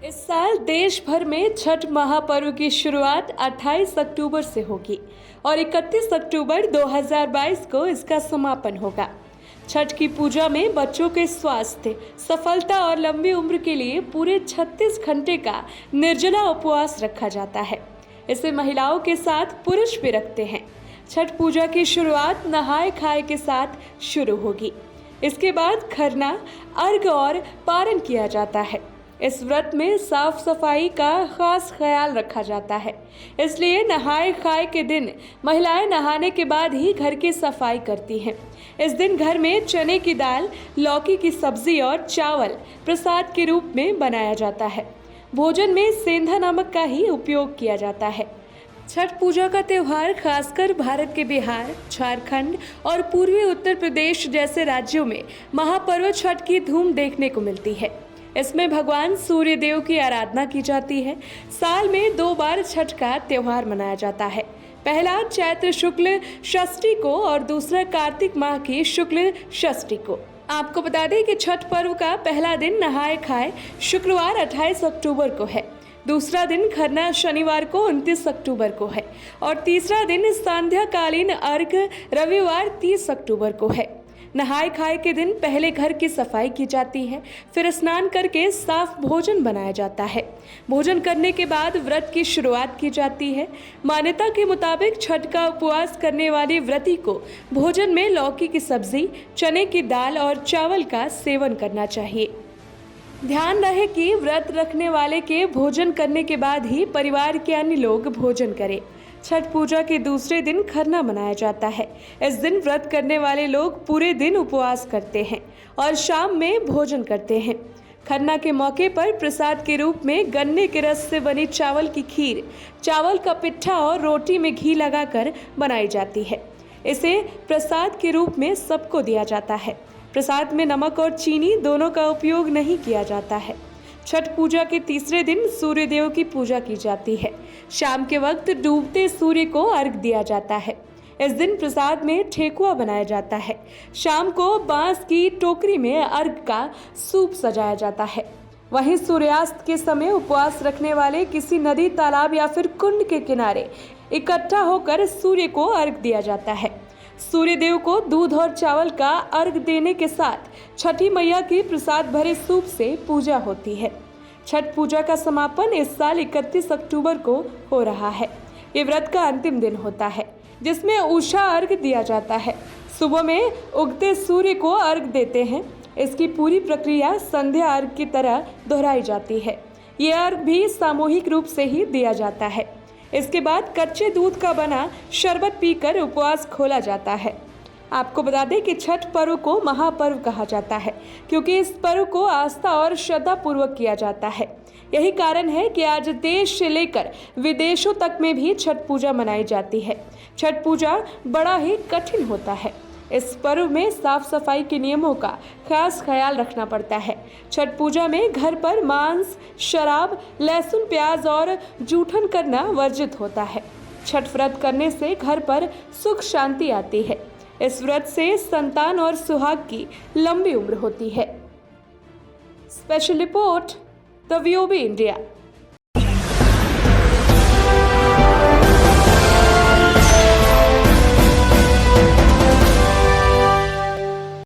इस साल देश भर में छठ महापर्व की शुरुआत 28 अक्टूबर से होगी और 31 अक्टूबर 2022 को इसका समापन होगा। छठ की पूजा में बच्चों के स्वास्थ्य, सफलता और लंबी उम्र के लिए पूरे 36 घंटे का निर्जला उपवास रखा जाता है। इसे महिलाओं के साथ पुरुष भी रखते हैं। छठ पूजा की शुरुआत नहाय खाए के साथ शुरू होगी। इसके बाद खरना, अर्घ और पारण किया जाता है। इस व्रत में साफ सफाई का खास ख्याल रखा जाता है, इसलिए नहाय खाए के दिन महिलाएं नहाने के बाद ही घर की सफाई करती हैं। इस दिन घर में चने की दाल, लौकी की सब्जी और चावल प्रसाद के रूप में बनाया जाता है। भोजन में सेंधा नमक का ही उपयोग किया जाता है। छठ पूजा का त्यौहार खासकर भारत के बिहार, झारखंड और पूर्वी उत्तर प्रदेश जैसे राज्यों में महापर्व छठ की धूम देखने को मिलती है। इसमें भगवान सूर्य देव की आराधना की जाती है। साल में 2 बार छठ का त्यौहार मनाया जाता है। पहला चैत्र शुक्ल षष्ठी को और दूसरा कार्तिक माह की शुक्ल षष्ठी को। आपको बता दें कि छठ पर्व का पहला दिन नहाय खाए शुक्रवार 28 अक्टूबर को है। दूसरा दिन खरना शनिवार को 29 अक्टूबर को है और तीसरा दिन संध्याकालीन अर्घ रविवार 30 अक्टूबर को है। नहाय खाए के दिन पहले घर की सफाई की जाती है, फिर स्नान करके साफ भोजन बनाया जाता है। भोजन करने के बाद व्रत की शुरुआत की जाती है। मान्यता के मुताबिक छठ का उपवास करने वाली व्रती को भोजन में लौकी की सब्जी, चने की दाल और चावल का सेवन करना चाहिए। ध्यान रहे कि व्रत रखने वाले के भोजन करने के बाद ही परिवार के अन्य लोग भोजन करें। छठ पूजा के दूसरे दिन खरना मनाया जाता है। इस दिन व्रत करने वाले लोग पूरे दिन उपवास करते हैं और शाम में भोजन करते हैं। खरना के मौके पर प्रसाद के रूप में गन्ने के रस से बनी चावल की खीर, चावल का पिट्ठा और रोटी में घी लगाकर बनाई जाती है। इसे प्रसाद के रूप में सबको दिया जाता है। प्रसाद में नमक और चीनी दोनों का उपयोग नहीं किया जाता है। छठ पूजा के तीसरे दिन सूर्य देव की पूजा की जाती है। शाम के वक्त डूबते सूर्य को अर्घ दिया जाता है। इस दिन प्रसाद में ठेकुआ बनाया जाता है। शाम को बांस की टोकरी में अर्घ का सूप सजाया जाता है। वहीं सूर्यास्त के समय उपवास रखने वाले किसी नदी, तालाब या फिर कुंड के किनारे इकट्ठा होकर सूर्य को अर्घ दिया जाता है। सूर्य देव को दूध और चावल का अर्घ देने के साथ छठी मैया की प्रसाद भरे सूप से पूजा होती है। छठ पूजा का समापन इस साल 31 अक्टूबर को हो रहा है। ये व्रत का अंतिम दिन होता है, जिसमें उषा अर्घ दिया जाता है। सुबह में उगते सूर्य को अर्घ देते हैं। इसकी पूरी प्रक्रिया संध्या अर्घ की तरह दोहराई जाती है। ये अर्घ भी सामूहिक रूप से ही दिया जाता है। इसके बाद कच्चे दूध का बना शरबत पीकर उपवास खोला जाता है। आपको बता दें कि छठ पर्व को महापर्व कहा जाता है, क्योंकि इस पर्व को आस्था और श्रद्धा पूर्वक किया जाता है। यही कारण है कि आज देश से लेकर विदेशों तक में भी छठ पूजा मनाई जाती है। छठ पूजा बड़ा ही कठिन होता है। इस पर्व में साफ सफाई के नियमों का खास ख्याल रखना पड़ता है। छठ पूजा में घर पर मांस, शराब, लहसुन, प्याज और जूठन करना वर्जित होता है। छठ व्रत करने से घर पर सुख शांति आती है। इस व्रत से संतान और सुहाग की लंबी उम्र होती है। Special report, the VOB India.